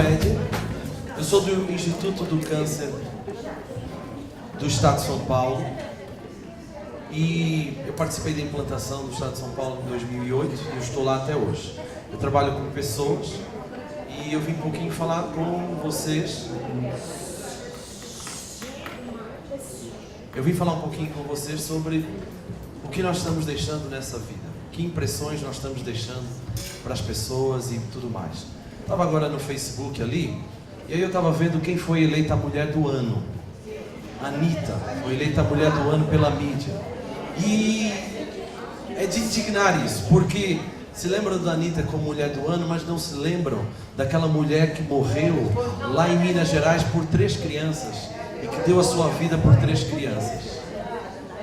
Éder, eu sou do Instituto do Câncer do Estado de São Paulo e eu participei da implantação do Estado de São Paulo em 2008 e eu estou lá até hoje. Eu trabalho com pessoas e eu vim um pouquinho falar com vocês. Eu vim falar um pouquinho com vocês sobre o que nós estamos deixando nessa vida, que impressões nós estamos deixando para as pessoas e tudo mais. Estava agora no Facebook ali, e aí eu estava vendo quem foi eleita a mulher do ano. Anitta foi eleita a mulher do ano pela mídia. E é de indignar isso, porque se lembram da Anitta como mulher do ano, mas não se lembram daquela mulher que morreu lá em Minas Gerais por 3 crianças e que deu a sua vida por 3 crianças.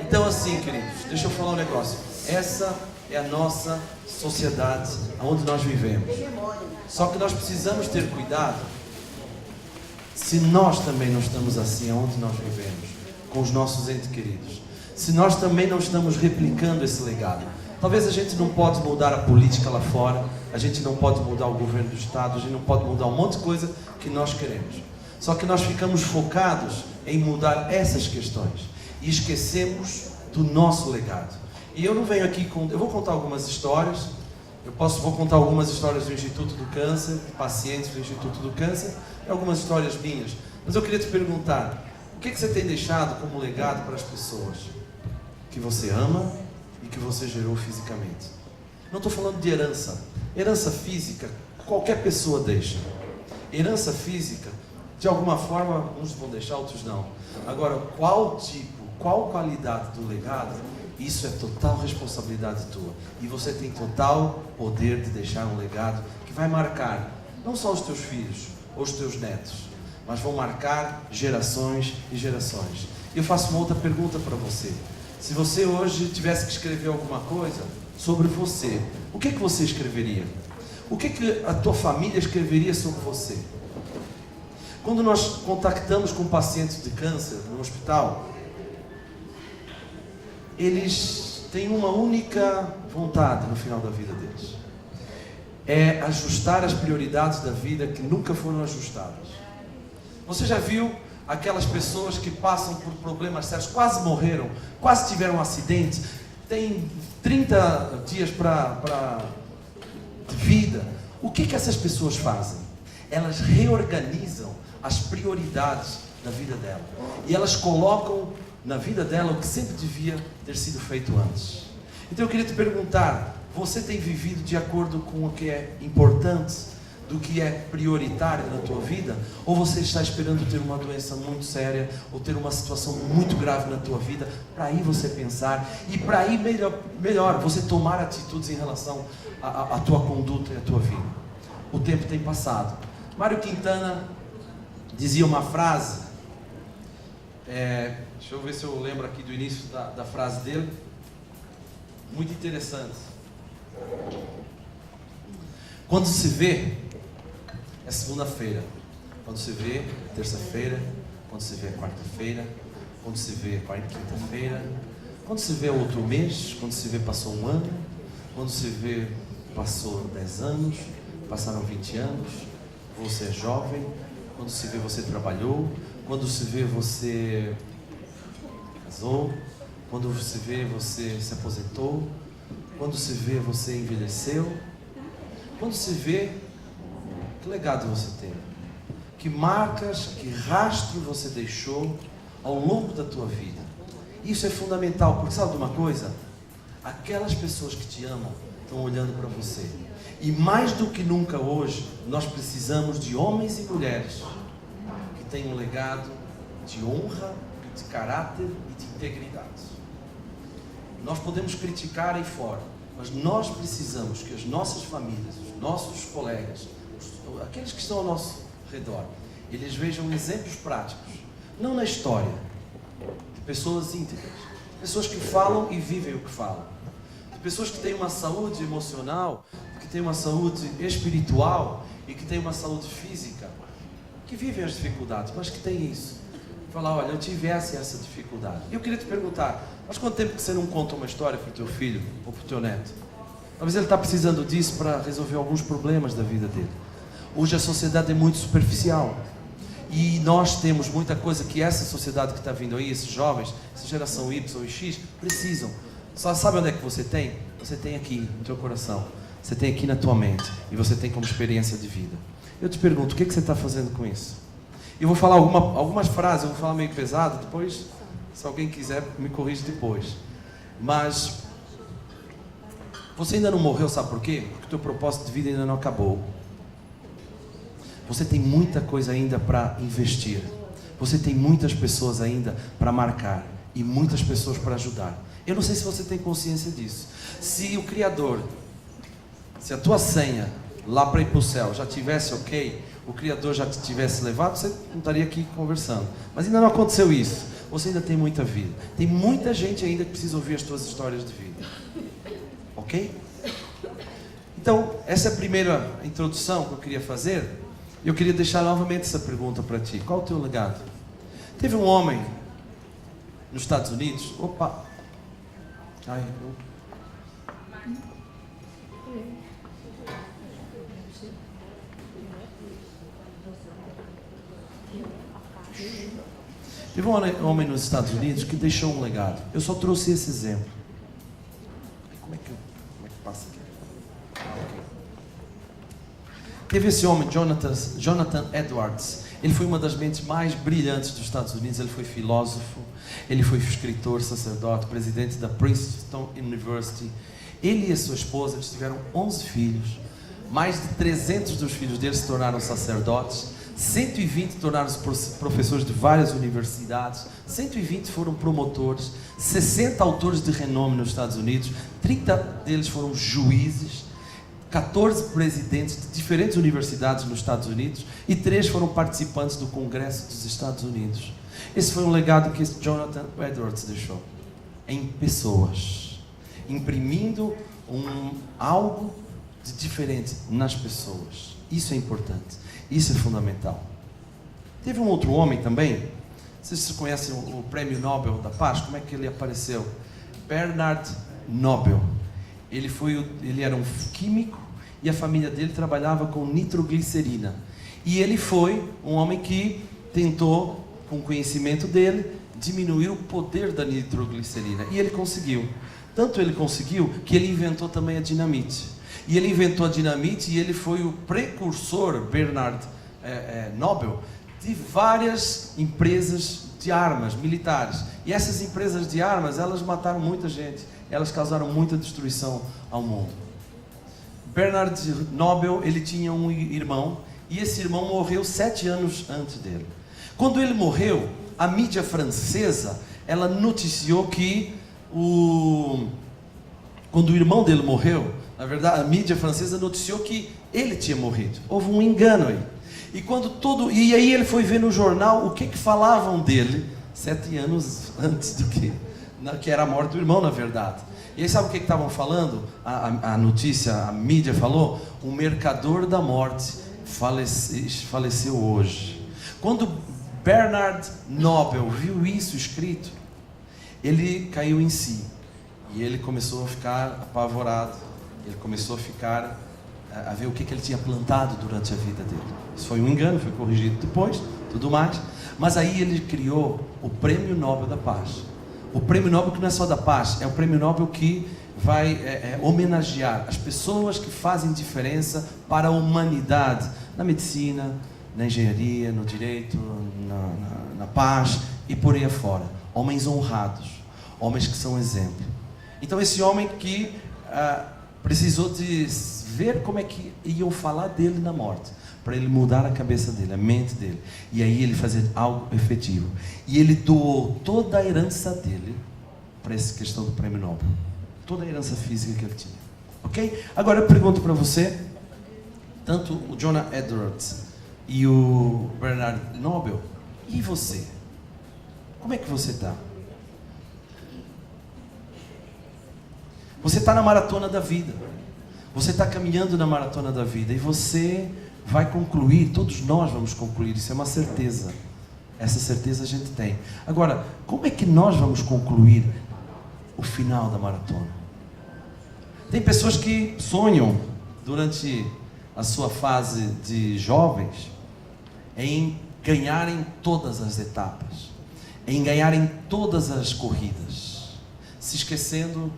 Então assim, queridos, deixa eu falar um negócio. Essa é a nossa sociedade onde nós vivemos. Só que nós precisamos ter cuidado se nós também não estamos assim onde nós vivemos, com os nossos entes queridos. Se nós também não estamos replicando esse legado. Talvez a gente não pode mudar a política lá fora, a gente não pode mudar o governo do Estado, a gente não pode mudar um monte de coisa que nós queremos. Só que nós ficamos focados em mudar essas questões e esquecemos do nosso legado. E eu não venho aqui eu vou contar algumas histórias, vou contar algumas histórias do Instituto do Câncer, de pacientes do Instituto do Câncer, e algumas histórias minhas. Mas eu queria te perguntar, o que você tem deixado como legado para as pessoas que você ama e que você gerou fisicamente? Não estou falando de herança. Herança física, qualquer pessoa deixa. Herança física, de alguma forma, uns vão deixar, outros não. Agora, qual qualidade do legado? Isso é total responsabilidade tua. E você tem total poder de deixar um legado que vai marcar não só os teus filhos ou os teus netos, mas vão marcar gerações e gerações. E eu faço uma outra pergunta para você. Se você hoje tivesse que escrever alguma coisa sobre você, o que você escreveria? O que a tua família escreveria sobre você? Quando nós contactamos com pacientes de câncer no hospital, eles têm uma única vontade no final da vida deles. É ajustar as prioridades da vida que nunca foram ajustadas. Você já viu aquelas pessoas que passam por problemas sérios, quase morreram, quase tiveram um acidente, tem 30 dias de vida? O que essas pessoas fazem? Elas reorganizam as prioridades da vida dela. E elas colocam na vida dela o que sempre devia ter sido feito antes. Então eu queria te perguntar, você tem vivido de acordo com o que é importante, do que é prioritário na tua vida? Ou você está esperando ter uma doença muito séria, ou ter uma situação muito grave na tua vida, para aí você pensar, e para aí melhor você tomar atitudes em relação à tua conduta e à tua vida? O tempo tem passado. Mário Quintana dizia uma frase, deixa eu ver se eu lembro aqui do início da frase dele, muito interessante. Quando se vê, é segunda-feira. Quando se vê, é terça-feira. Quando se vê, é quarta-feira. Quando se vê, é quinta-feira. Quando se vê, é outro mês. Quando se vê, passou um ano. Quando se vê, passou 10 anos. Passaram 20 anos. Você é jovem. Quando se vê, você trabalhou. Quando se vê, você casou. Quando se vê, você se aposentou. Quando se vê, você envelheceu. Quando se vê, que legado você tem? Que marcas, que rastro você deixou ao longo da tua vida? Isso é fundamental, porque sabe de uma coisa? Aquelas pessoas que te amam estão olhando para você. E mais do que nunca hoje, nós precisamos de homens e mulheres que tenham um legado de honra, de caráter e de integridade. Nós podemos criticar aí fora, mas nós precisamos que as nossas famílias, os nossos colegas, aqueles que estão ao nosso redor, eles vejam exemplos práticos, não na história, de pessoas íntegras, pessoas que falam e vivem o que falam, de pessoas que têm uma saúde emocional, que têm uma saúde espiritual e que têm uma saúde física, que vivem as dificuldades, mas que têm isso. Falar, olha, eu tive essa dificuldade. E eu queria te perguntar, mas quanto tempo que você não conta uma história para o teu filho ou para o teu neto? Talvez ele está precisando disso para resolver alguns problemas da vida dele. Hoje a sociedade é muito superficial. E nós temos muita coisa que essa sociedade que está vindo aí, esses jovens, essa geração Y e X, precisam. Só sabe onde é que você tem? Você tem aqui no teu coração. Você tem aqui na tua mente. E você tem como experiência de vida. Eu te pergunto, o que você está fazendo com isso? Eu vou falar algumas frases, eu vou falar meio pesado, depois, se alguém quiser, me corrige depois. Mas, você ainda não morreu, sabe por quê? Porque o teu propósito de vida ainda não acabou. Você tem muita coisa ainda para investir. Você tem muitas pessoas ainda para marcar. E muitas pessoas para ajudar. Eu não sei se você tem consciência disso. Se o Criador, se a tua senha lá para ir para o céu já tivesse ok, o Criador já te tivesse levado, você não estaria aqui conversando. Mas ainda não aconteceu isso. Você ainda tem muita vida. Tem muita gente ainda que precisa ouvir as tuas histórias de vida. Ok? Então, essa é a primeira introdução que eu queria fazer. Eu queria deixar novamente essa pergunta para ti. Qual é o teu legado? Teve um homem nos Estados Unidos. Opa! Ai, Teve um homem nos Estados Unidos que deixou um legado. Eu só trouxe esse exemplo. Como é que passa aqui? Teve esse homem, Jonathan Edwards. Ele foi uma das mentes mais brilhantes dos Estados Unidos. Ele foi filósofo, ele foi escritor, sacerdote, presidente da Princeton University. Ele e a sua esposa, eles tiveram 11 filhos. Mais de 300 dos filhos deles se tornaram sacerdotes. 120 tornaram-se professores de várias universidades, 120 foram promotores, 60 autores de renome nos Estados Unidos, 30 deles foram juízes, 14 presidentes de diferentes universidades nos Estados Unidos e 3 foram participantes do Congresso dos Estados Unidos. Esse foi um legado que esse Jonathan Edwards deixou em pessoas, imprimindo algo de diferente nas pessoas. Isso é importante. Isso é fundamental. Teve um outro homem também, vocês conhecem o Prêmio Nobel da Paz? Como é que ele apareceu? Bernard Nobel. Ele era um químico e a família dele trabalhava com nitroglicerina. E ele foi um homem que tentou, com o conhecimento dele, diminuir o poder da nitroglicerina. E ele conseguiu. Tanto ele conseguiu que ele inventou também a dinamite. E ele inventou a dinamite e ele foi o precursor, Bernard Nobel, de várias empresas de armas militares. E essas empresas de armas, elas mataram muita gente. Elas causaram muita destruição ao mundo. Bernard Nobel, ele tinha um irmão, e esse irmão morreu 7 anos antes dele. Quando ele morreu, a mídia francesa, ela noticiou que quando o irmão dele morreu, na verdade, a mídia francesa noticiou que ele tinha morrido. Houve um engano aí. E aí ele foi ver no jornal o que falavam dele 7 anos antes do que era a morte do irmão, na verdade. E aí sabe o que estavam falando? A notícia, a mídia falou: o mercador da morte faleceu hoje. Quando Bernard Nobel viu isso escrito, ele caiu em si. E ele começou a ficar apavorado. Ele começou a ver o que ele tinha plantado durante a vida dele. Isso foi um engano, foi corrigido depois, tudo mais. Mas aí ele criou o Prêmio Nobel da Paz. O Prêmio Nobel que não é só da paz, é o Prêmio Nobel que vai homenagear as pessoas que fazem diferença para a humanidade, na medicina, na engenharia, no direito, na paz e por aí afora. Homens honrados, homens que são exemplo. Então esse homem que precisou de ver como é que iam falar dele na morte, para ele mudar a cabeça dele, a mente dele, e aí ele fazer algo efetivo. E ele doou toda a herança dele para essa questão do Prêmio Nobel, toda a herança física que ele tinha. Ok? Agora eu pergunto para você, tanto o Jonathan Edwards e o Bernard Nobel, e você? Como é que você está? Você está na maratona da vida. Você está caminhando na maratona da vida. E você vai concluir. Todos nós vamos concluir. Isso é uma certeza. Essa certeza a gente tem. Agora, como é que nós vamos concluir o final da maratona? Tem pessoas que sonham durante a sua fase de jovens em ganharem todas as etapas, em ganharem todas as corridas, se esquecendo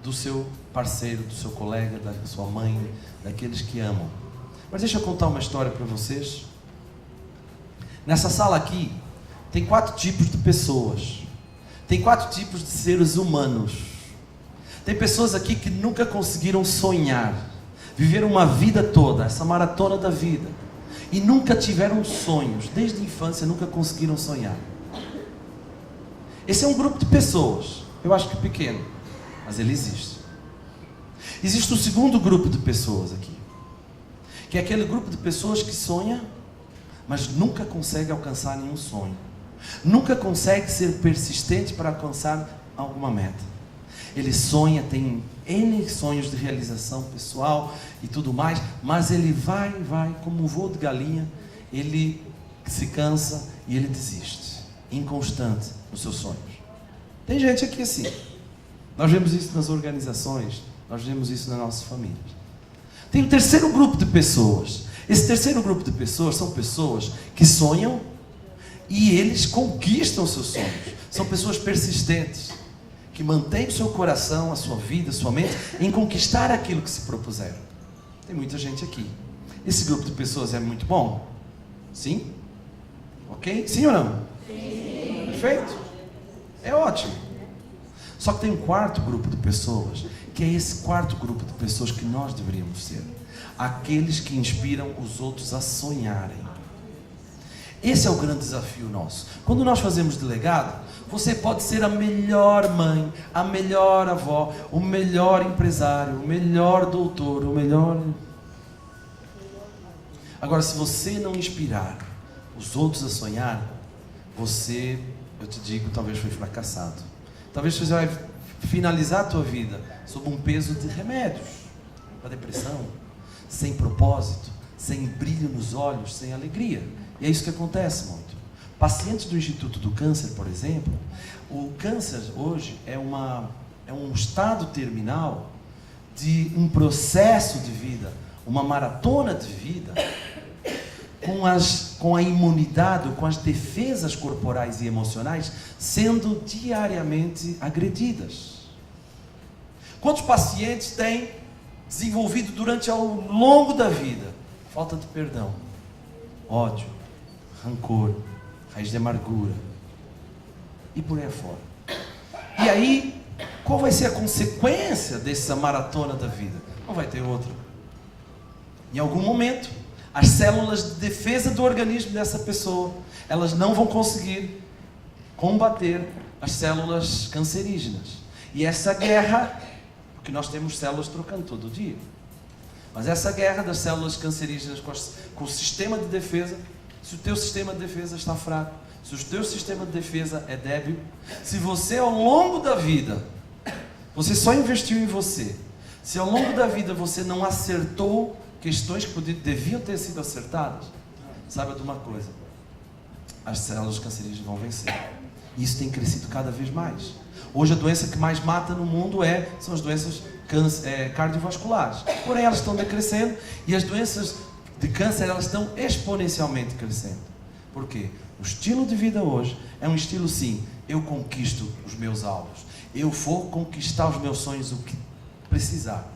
do seu parceiro, do seu colega, da sua mãe, daqueles que amam. Mas deixa eu contar uma história para vocês. Nessa sala aqui tem 4 tipos de pessoas, tem 4 tipos de seres humanos. Tem pessoas aqui que nunca conseguiram sonhar, viveram uma vida toda, essa maratona da vida, e nunca tiveram sonhos, desde a infância nunca conseguiram sonhar. Esse é um grupo de pessoas, eu acho que pequeno, mas ele existe. Existe o segundo grupo de pessoas aqui, que é aquele grupo de pessoas que sonha, mas nunca consegue alcançar nenhum sonho, nunca consegue ser persistente para alcançar alguma meta. Ele sonha, tem N sonhos de realização pessoal e tudo mais, mas ele vai, como um voo de galinha, ele se cansa e ele desiste, inconstante nos seus sonhos. Tem gente aqui assim, nós vemos isso nas organizações, nós vemos isso nas nossas famílias. Tem o terceiro grupo de pessoas. Esse terceiro grupo de pessoas são pessoas que sonham e eles conquistam seus sonhos. São pessoas persistentes, que mantêm o seu coração, a sua vida, a sua mente em conquistar aquilo que se propuseram. Tem muita gente aqui. Esse grupo de pessoas é muito bom? Sim? Ok? Sim ou não? Sim. Perfeito? É ótimo. Só que tem um quarto grupo de pessoas, que é esse quarto grupo de pessoas que nós deveríamos ser. Aqueles que inspiram os outros a sonharem. Esse é o grande desafio nosso. Quando nós fazemos delegado, você pode ser a melhor mãe, a melhor avó, o melhor empresário, o melhor doutor, o melhor... Agora, se você não inspirar os outros a sonhar, você, eu te digo, talvez foi fracassado. Talvez você vai finalizar a tua vida sob um peso de remédios, para depressão, sem propósito, sem brilho nos olhos, sem alegria. E é isso que acontece muito. Pacientes do Instituto do Câncer, por exemplo, o câncer hoje é um estado terminal de um processo de vida, uma maratona de vida, com a imunidade, com as defesas corporais e emocionais sendo diariamente agredidas. Quantos pacientes têm desenvolvido durante ao longo da vida falta de perdão, ódio, rancor, raiz de amargura e por aí afora? E aí, qual vai ser a consequência dessa maratona da vida? Não vai ter outra. Em algum momento, as células de defesa do organismo dessa pessoa, elas não vão conseguir combater as células cancerígenas. E essa guerra, porque nós temos células trocando todo dia, mas essa guerra das células cancerígenas com o sistema de defesa, se o teu sistema de defesa está fraco, se o teu sistema de defesa é débil, se você ao longo da vida, você só investiu em você, se ao longo da vida você não acertou questões que deviam ter sido acertadas, saiba de uma coisa, as células cancerígenas vão vencer. E isso tem crescido cada vez mais. Hoje a doença que mais mata no mundo são as doenças cardiovasculares. Porém elas estão decrescendo e as doenças de câncer elas estão exponencialmente crescendo. Por quê? O estilo de vida hoje é um estilo sim, eu conquisto os meus alvos, eu vou conquistar os meus sonhos, o que precisar.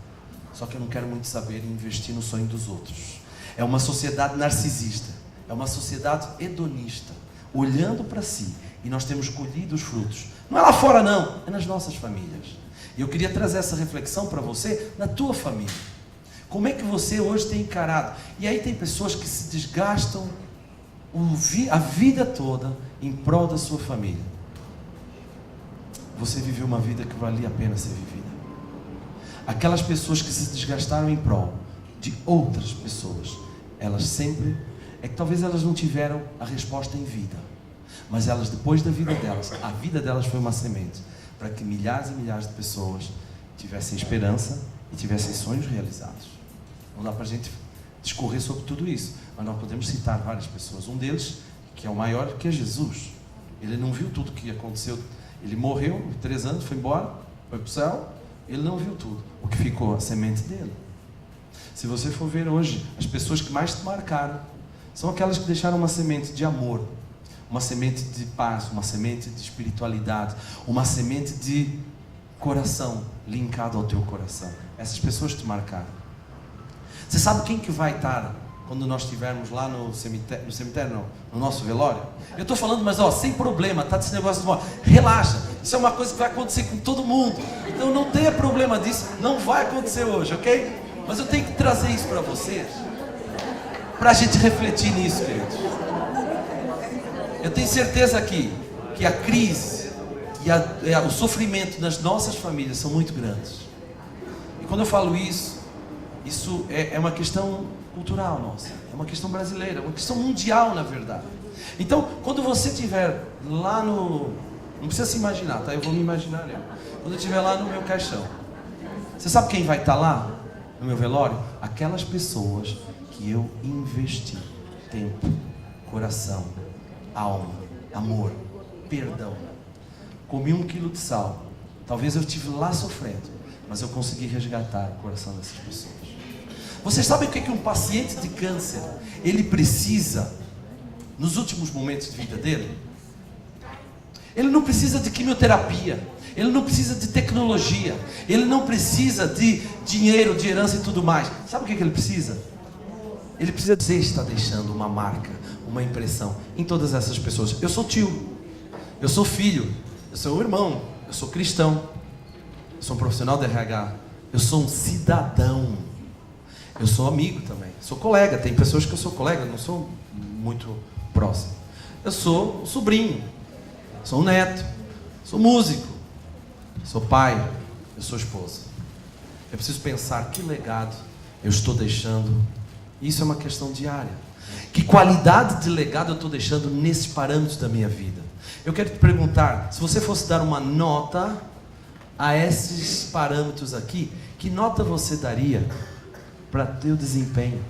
Só que eu não quero muito saber em investir no sonho dos outros. É uma sociedade narcisista, é uma sociedade hedonista, olhando para si, e nós temos colhido os frutos. Não é lá fora não, é nas nossas famílias. E eu queria trazer essa reflexão para você, na tua família. Como é que você hoje tem encarado? E aí tem pessoas que se desgastam a vida toda em prol da sua família. Você viveu uma vida que valia a pena ser vivida. Aquelas pessoas que se desgastaram em prol de outras pessoas, elas sempre, é que talvez elas não tiveram a resposta em vida, mas elas depois da vida delas, a vida delas foi uma semente, para que milhares e milhares de pessoas tivessem esperança e tivessem sonhos realizados. Não dá para a gente discorrer sobre tudo isso, mas nós podemos citar várias pessoas. Um deles, que é o maior, que é Jesus. Ele não viu tudo o que aconteceu, ele morreu, 3 anos, foi embora, foi para o céu. Ele não viu tudo, o que ficou a semente dele. Se você for ver hoje, as pessoas que mais te marcaram são aquelas que deixaram uma semente de amor, uma semente de paz, uma semente de espiritualidade, uma semente de coração linkado ao teu coração. Essas pessoas te marcaram. Você sabe quem que vai estar quando nós estivermos lá no cemitério não, no nosso velório? Eu estou falando, mas sem problema, tá desse negócio de morte. Relaxa, isso é uma coisa que vai acontecer com todo mundo. Então não tenha problema disso, não vai acontecer hoje, ok? Mas eu tenho que trazer isso para vocês, para a gente refletir nisso, queridos. Eu tenho certeza aqui que a crise e o sofrimento nas nossas famílias são muito grandes. E quando eu falo isso é uma questão cultural nossa, é uma questão brasileira, é uma questão mundial, na verdade. Então, quando você estiver lá no... Não precisa se imaginar, tá? Eu vou me imaginar, né? Quando eu estiver lá no meu caixão, você sabe quem vai estar lá no meu velório? Aquelas pessoas que eu investi tempo, coração, alma, amor, perdão. Comi 1 quilo de sal. Talvez eu estive lá sofrendo, mas eu consegui resgatar o coração dessas pessoas. Vocês sabem o que um paciente de câncer ele precisa nos últimos momentos de vida dele? Ele não precisa de quimioterapia, ele não precisa de tecnologia, ele não precisa de dinheiro, de herança e tudo mais. Sabe o que ele precisa? Ele precisa dizer que está deixando uma marca, uma impressão em todas essas pessoas. Eu sou tio, eu sou filho, eu sou um irmão, eu sou cristão, eu sou um profissional de RH, eu sou um cidadão, eu sou amigo também, sou colega. Tem pessoas que eu sou colega, não sou muito próximo. Eu sou um sobrinho, sou um neto, sou músico, sou pai, eu sou esposa. Eu preciso pensar que legado eu estou deixando. Isso é uma questão diária. Que qualidade de legado eu estou deixando nesses parâmetros da minha vida? Eu quero te perguntar, se você fosse dar uma nota a esses parâmetros aqui, que nota você daria para o teu desempenho,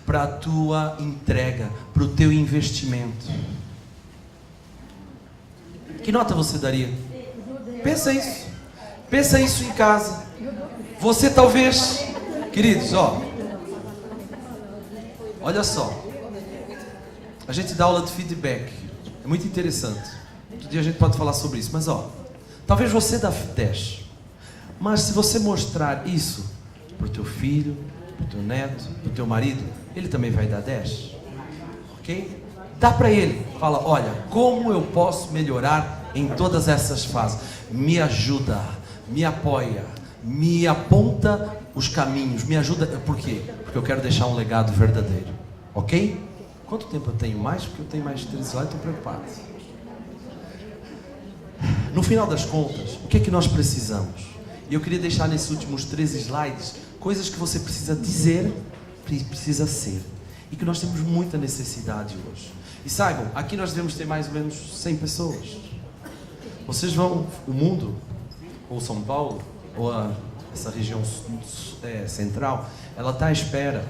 para a tua entrega, para o teu investimento? Que nota você daria? Pensa isso em casa. Você talvez, queridos, olha só, a gente dá aula de feedback, é muito interessante. Outro dia a gente pode falar sobre isso, mas talvez você dá 10, mas se você mostrar isso para o teu filho, para o teu neto, para o teu marido, ele também vai dar 10, ok? Dá para ele, fala, olha, como eu posso melhorar em todas essas fases? Me ajuda, me apoia, me aponta os caminhos, me ajuda. Por quê? Porque eu quero deixar um legado verdadeiro, ok? Quanto tempo eu tenho mais? Porque eu tenho mais de 3 slides, estou preocupado. No final das contas, o que é que nós precisamos? E eu queria deixar nesses últimos 3 slides coisas que você precisa dizer, precisa ser, e que nós temos muita necessidade hoje. E saibam, aqui nós devemos ter mais ou menos 100 pessoas. Vocês vão, o mundo, ou São Paulo, ou essa região central, ela está à espera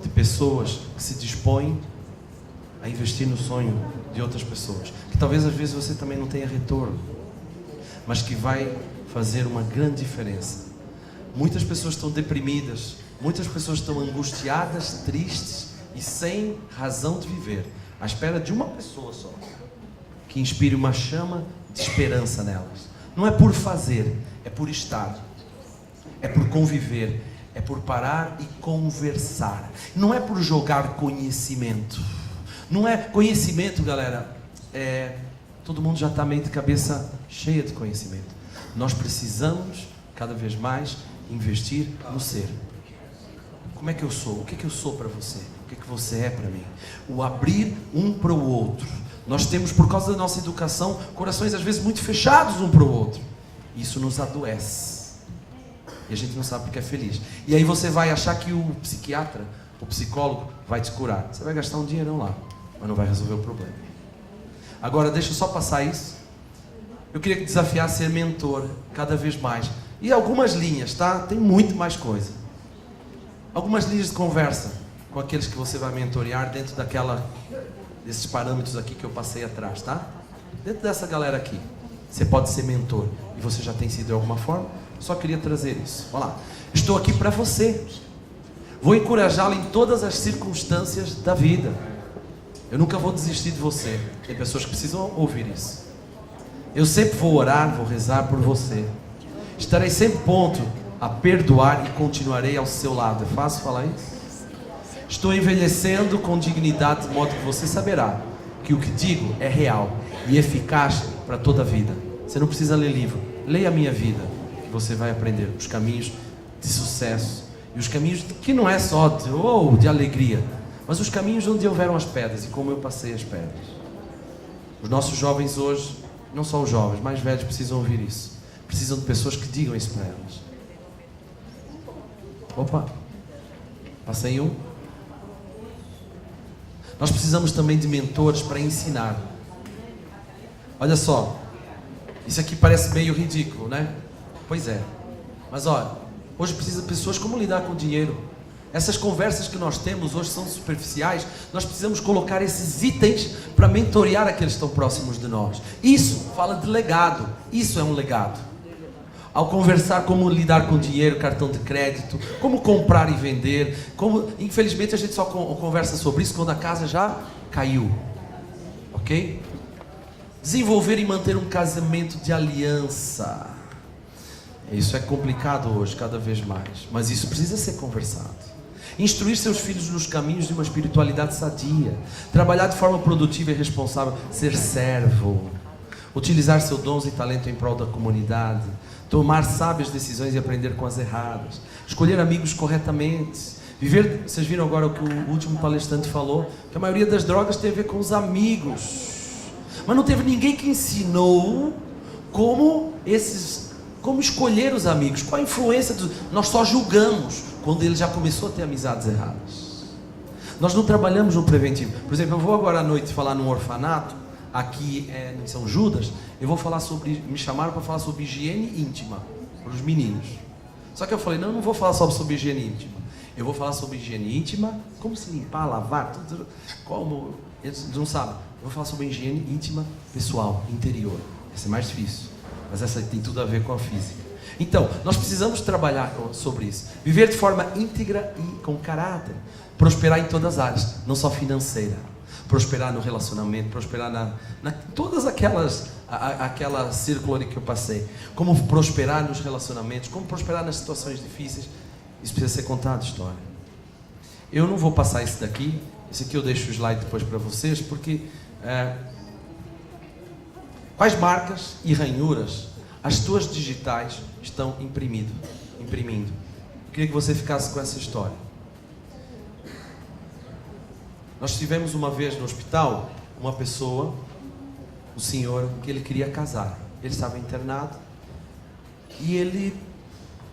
de pessoas que se dispõem a investir no sonho de outras pessoas, que talvez às vezes você também não tenha retorno, mas que vai fazer uma grande diferença. Muitas pessoas estão deprimidas, muitas pessoas estão angustiadas, tristes e sem razão de viver, à espera de uma pessoa só, que inspire uma chama de esperança nelas. Não é por fazer, é por estar, é por conviver, é por parar e conversar. Não é por jogar conhecimento. Não é conhecimento, galera. Todo mundo já está meio de cabeça cheia de conhecimento. Nós precisamos cada vez mais investir no ser. Como é que eu sou? O que é que eu sou para você? O que é que você é para mim? O abrir um para o outro. Nós temos, por causa da nossa educação, corações às vezes muito fechados um para o outro. Isso nos adoece. E a gente não sabe porque é feliz. E aí você vai achar que o psiquiatra, o psicólogo, vai te curar. Você vai gastar um dinheirão lá, mas não vai resolver o problema. Agora, deixa eu só passar isso. Eu queria que desafiasse ser mentor cada vez mais. E algumas linhas, tá? Tem muito mais coisa. Algumas linhas de conversa com aqueles que você vai mentorear dentro desses parâmetros aqui que eu passei atrás, tá? Dentro dessa galera aqui, você pode ser mentor. E você já tem sido de alguma forma. Só queria trazer isso. Olha lá. Estou aqui para você. Vou encorajá-lo em todas as circunstâncias da vida. Eu nunca vou desistir de você. Tem pessoas que precisam ouvir isso. Eu sempre vou orar, vou rezar por você. Estarei sempre pronto a perdoar e continuarei ao seu lado. É fácil falar isso? Estou envelhecendo com dignidade, de modo que você saberá que o que digo é real e eficaz para toda a vida. Você não precisa ler livro. Leia a minha vida, que você vai aprender os caminhos de sucesso. E os caminhos que não é só de alegria, mas os caminhos onde houveram as pedras e como eu passei as pedras. Os nossos jovens hoje, não só os jovens, mais velhos, precisam ouvir isso. Precisam de pessoas que digam isso para elas. Opa, passei um. Nós precisamos também de mentores para ensinar. Olha só, isso aqui parece meio ridículo, né? Pois é. Mas olha, hoje precisa de pessoas como lidar com o dinheiro. Essas conversas que nós temos hoje são superficiais. Nós precisamos colocar esses itens para mentorear aqueles que estão próximos de nós. Isso fala de legado. Isso é um legado. Ao conversar como lidar com dinheiro, cartão de crédito, como comprar e vender, infelizmente a gente só conversa sobre isso quando a casa já caiu, ok? Desenvolver e manter um casamento de aliança. Isso é complicado hoje, cada vez mais, mas isso precisa ser conversado. Instruir seus filhos nos caminhos de uma espiritualidade sadia, trabalhar de forma produtiva e responsável, ser servo, utilizar seus dons e talento em prol da comunidade, tomar sábias decisões e aprender com as erradas, escolher amigos corretamente, viver. Vocês viram agora o que o último palestrante falou, que a maioria das drogas tem a ver com os amigos, mas não teve ninguém que ensinou como escolher os amigos, qual a influência nós só julgamos quando ele já começou a ter amizades erradas. Nós não trabalhamos no preventivo. Por exemplo, eu vou agora à noite falar num orfanato aqui em São Judas. Eu vou falar me chamaram para falar sobre higiene íntima para os meninos. Só que eu falei, não vou falar só sobre higiene íntima. Eu vou falar sobre higiene íntima, como se limpar, lavar, tudo, como eles não sabem. Eu vou falar sobre higiene íntima pessoal, interior. Essa é mais difícil, mas essa tem tudo a ver com a física. Então, nós precisamos trabalhar sobre isso. Viver de forma íntegra e com caráter. Prosperar em todas as áreas, não só financeira. Prosperar no relacionamento, prosperar todas aquela círculo que eu passei. Como prosperar nos relacionamentos, como prosperar nas situações difíceis. Isso precisa ser contado, história. Eu não vou passar isso daqui. Esse aqui eu deixo o slide depois para vocês, porque quais marcas e ranhuras as tuas digitais estão imprimindo? Eu queria que você ficasse com essa história. Nós tivemos uma vez no hospital uma pessoa, um senhor, que ele queria casar. Ele estava internado e ele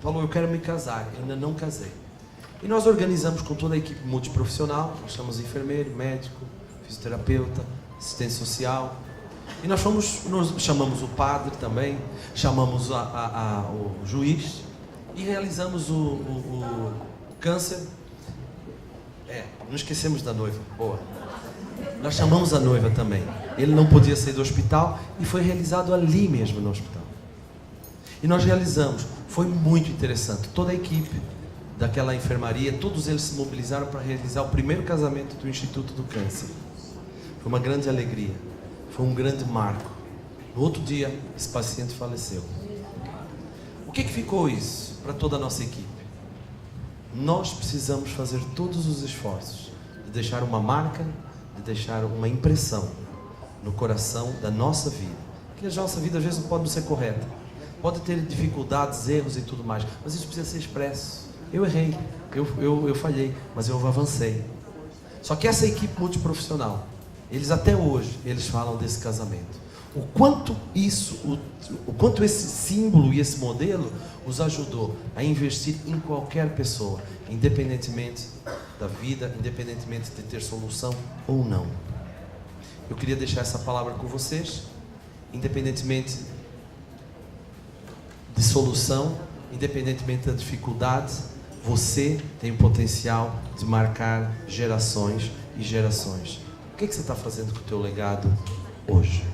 falou, eu quero me casar. Eu ainda não casei. E nós organizamos com toda a equipe multiprofissional. Nós chamamos enfermeiro, médico, fisioterapeuta, assistente social. E nós chamamos o padre também, chamamos o juiz e realizamos o câncer. Não esquecemos da noiva, boa. Nós chamamos a noiva também. Ele não podia sair do hospital e foi realizado ali mesmo no hospital. E nós realizamos, foi muito interessante. Toda a equipe daquela enfermaria, todos eles se mobilizaram para realizar o primeiro casamento do Instituto do Câncer. Foi uma grande alegria, foi um grande marco. No outro dia, esse paciente faleceu. O que ficou isso para toda a nossa equipe? Nós precisamos fazer todos os esforços de deixar uma marca, de deixar uma impressão no coração da nossa vida. Porque a nossa vida às vezes não pode não ser correta, pode ter dificuldades, erros e tudo mais, mas isso precisa ser expresso. Eu errei, eu falhei, mas eu avancei. Só que essa equipe multiprofissional, eles até hoje, eles falam desse casamento. O quanto esse símbolo e esse modelo os ajudou a investir em qualquer pessoa, independentemente da vida, independentemente de ter solução ou não. Eu queria deixar essa palavra com vocês, independentemente de solução, independentemente da dificuldade, você tem o potencial de marcar gerações e gerações. O que você está fazendo com o teu legado hoje?